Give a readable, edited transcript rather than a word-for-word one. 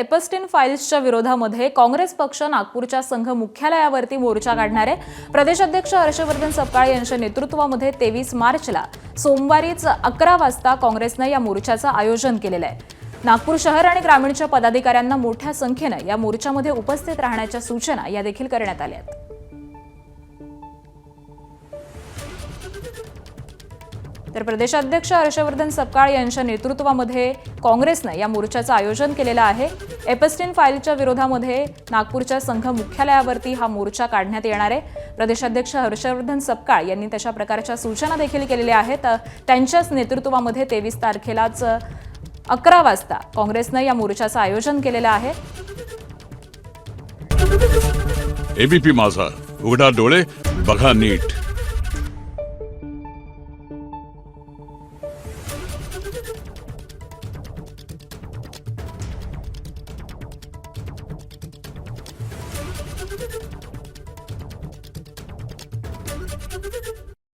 Epstein फाईल्सच्या विरोधामध्ये काँग्रेस पक्ष नागपूरच्या संघ मुख्यालयावरती मोर्चा काढणार आहे। प्रदेशाध्यक्ष हर्षवर्धन सपकाळ यांच्या नेतृत्वामध्ये 23 मार्चला सोमवारीच 11 वाजता काँग्रेसनं या मोर्चाचं आयोजन केलेलं आहे। नागपूर शहर आणि ग्रामीणच्या पदाधिकाऱ्यांना मोठ्या संख्येने या मोर्चामध्ये उपस्थित राहण्याच्या सूचना या देखील करण्यात आल्या आहेत। तर प्रदेशाध्यक्ष हर्षवर्धन सपकाळ यांच्या नेतृत्वामध्ये काँग्रेसनं या मोर्चाचं आयोजन केलेलं आहे। एपस्टीन फाईलच्या विरोधामध्ये नागपूरच्या संघ मुख्यालयावरती हा मोर्चा काढण्यात येणार आहे। प्रदेशाध्यक्ष हर्षवर्धन सपकाळ यांनी तशा प्रकारच्या सूचना देखील केलेल्या आहेत। त्यांच्याच नेतृत्वामध्ये 23 तारखेलाच 11 वाजता काँग्रेसनं या मोर्चाचं आयोजन केलेलं आहे। एबीपी माझा, उघडा डोळे बघा नीट।